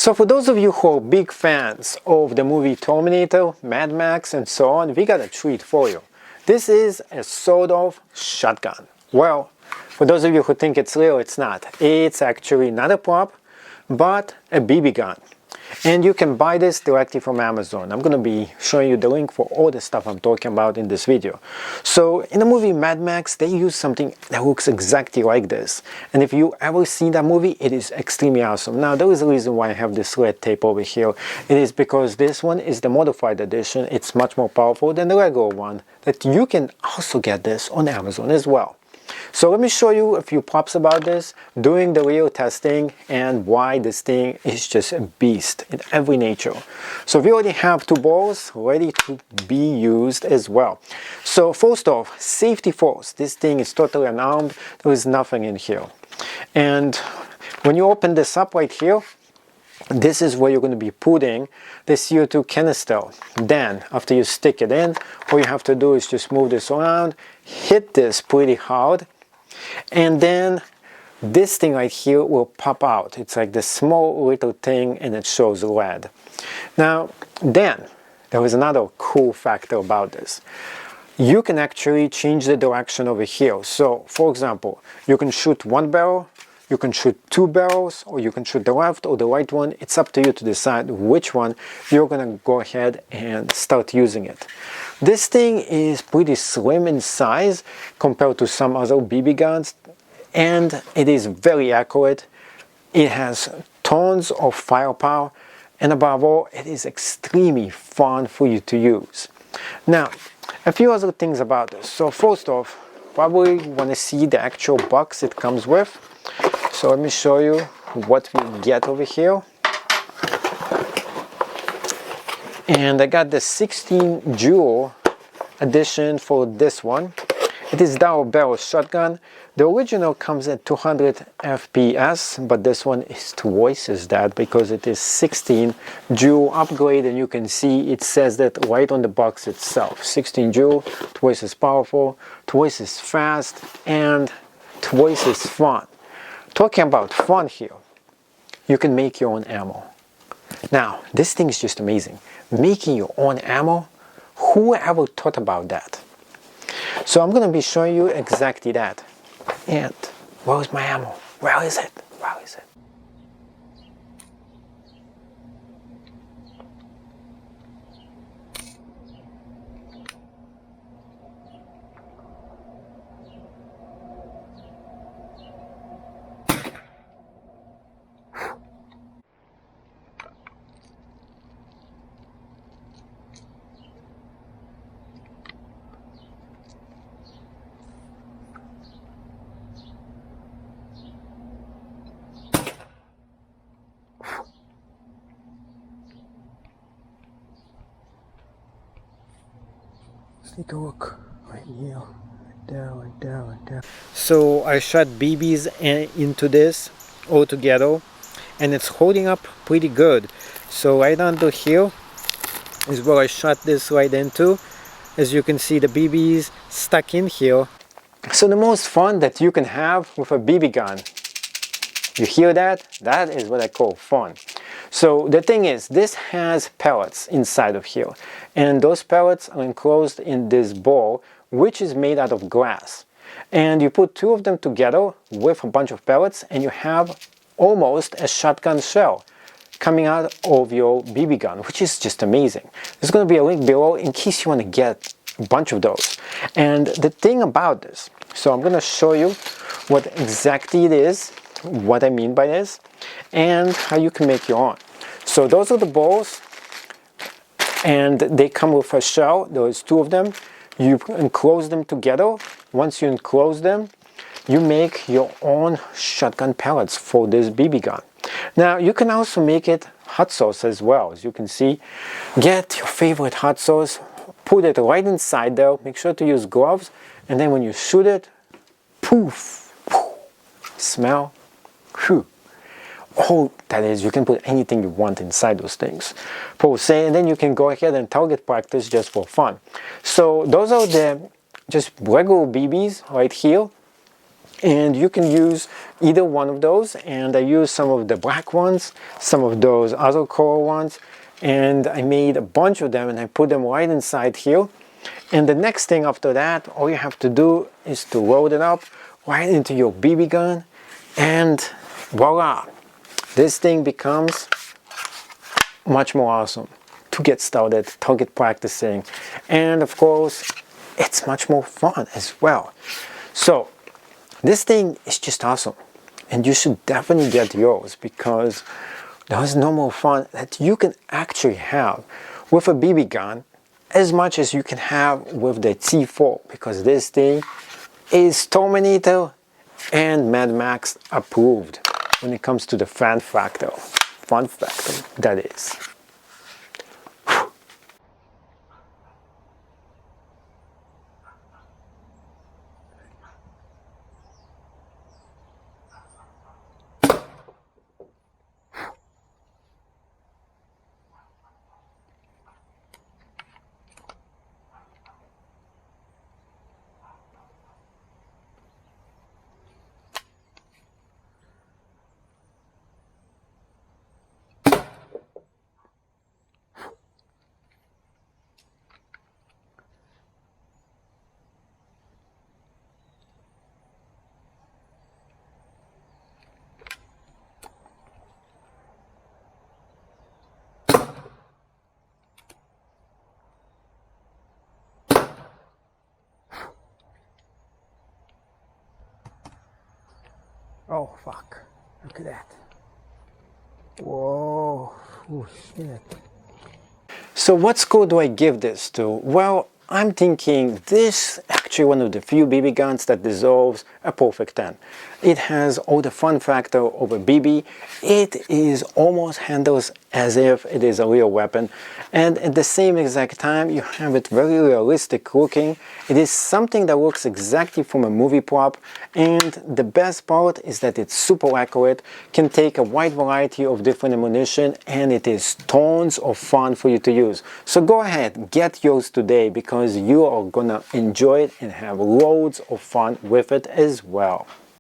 So for those of you who are big fans of the movie Terminator, Mad Max and so on, we got a treat for you. This is a sort of shotgun. Well, for those of you who think it's real, it's not. It's actually not a prop, but a BB gun. And you can buy this directly from Amazon. I'm going to be showing you the link for all the stuff I'm talking about in this video. So in the movie Mad Max, they use something that looks exactly like this. And if you ever seen that movie, it is extremely awesome. Now there is a reason why I have this red tape over here. It is because this one is the modified edition. It's much more powerful than the regular one. That you can also get this on Amazon as well. So let me show you a few props about this, doing the real testing, and why this thing is just a beast in every nature. So we already have two balls ready to be used as well. So first off, safety first. This thing is totally unarmed. There is nothing in here. And when you open this up right here, this is where you're going to be putting the CO2 canister. Then, after you stick it in, all you have to do is just move this around, hit this pretty hard, and then this thing right here will pop out. It's like this small little thing, and it shows red. Now, then, there is another cool factor about this. You can actually change the direction over here. So, for example, you can shoot one barrel, you can shoot two barrels, or you can shoot the left or the right one. It's up to you to decide which one you're gonna go ahead and start using it. This thing is pretty slim in size compared to some other BB guns, and it is very accurate. It has tons of firepower, and above all, it is extremely fun for you to use. Now, a few other things about this. So first off, probably want to see the actual box it comes with. So let me show you what we get over here. And I got the 16 joule edition for this one. It is double barrel shotgun. The original comes at 200 FPS, but this one is twice as that because it is 16 joule upgrade, and you can see it says that right on the box itself. 16 joule, twice as powerful, twice as fast, and twice as fun. Talking about fun here, you can make your own ammo. Now, this thing is just amazing. Making your own ammo, who ever thought about that? So I'm going to be showing you exactly that. And where is my ammo? Where is it? Where is it? Take a look right here, right there, right there, right there. So I shot BBs into this all together, and it's holding up pretty good. So right under here is where I shot this right into. As you can see, the BBs stuck in here. So the most fun that you can have with a BB gun, you hear that? That is what I call fun. So the thing is, this has pellets inside of here, and those pellets are enclosed in this ball, which is made out of glass. And you put two of them together with a bunch of pellets, and you have almost a shotgun shell coming out of your BB gun, which is just amazing. There's going to be a link below in case you want to get a bunch of those. And the thing about this, so I'm going to show you what exactly it is, what I mean by this, and how you can make your own. So those are the balls, and they come with a shell. There's two of them. You enclose them together. Once you enclose them, you make your own shotgun pellets for this BB gun. Now you can also make it hot sauce as well. As you can see, get your favorite hot sauce, put it right inside there, make sure to use gloves, and then when you shoot it, poof, smell, whew. Oh, that is, you can put anything you want inside those things. And then you can go ahead and target practice just for fun. So those are the just regular BBs right here. and you can use either one of those, and I used some of the black ones, some of those other color ones, and I made a bunch of them and I put them right inside here. And the next thing after that, all you have to do is to load it up right into your BB gun, and voila, this thing becomes much more awesome to get started, target practicing, and of course it's much more fun as well. So this thing is just awesome, and you should definitely get yours, because there's no more fun that you can actually have with a BB gun as much as you can have with the T4, because this thing is Terminator and Mad Max approved when it comes to the fun factor that is. Oh fuck, look at that. Whoa, oh shit. So what score do I give this to? Well, I'm thinking this actually one of the few BB guns that deserves a perfect 10. It has all the fun factor of a BB. It is almost handles as if it is a real weapon, and at the same exact time you have it very realistic looking. It is something that works exactly from a movie prop, and the best part is that it's super accurate, can take a wide variety of different ammunition, and it is tons of fun for you to use. So go ahead, get yours today, because you are gonna enjoy it and have loads of fun with it as well.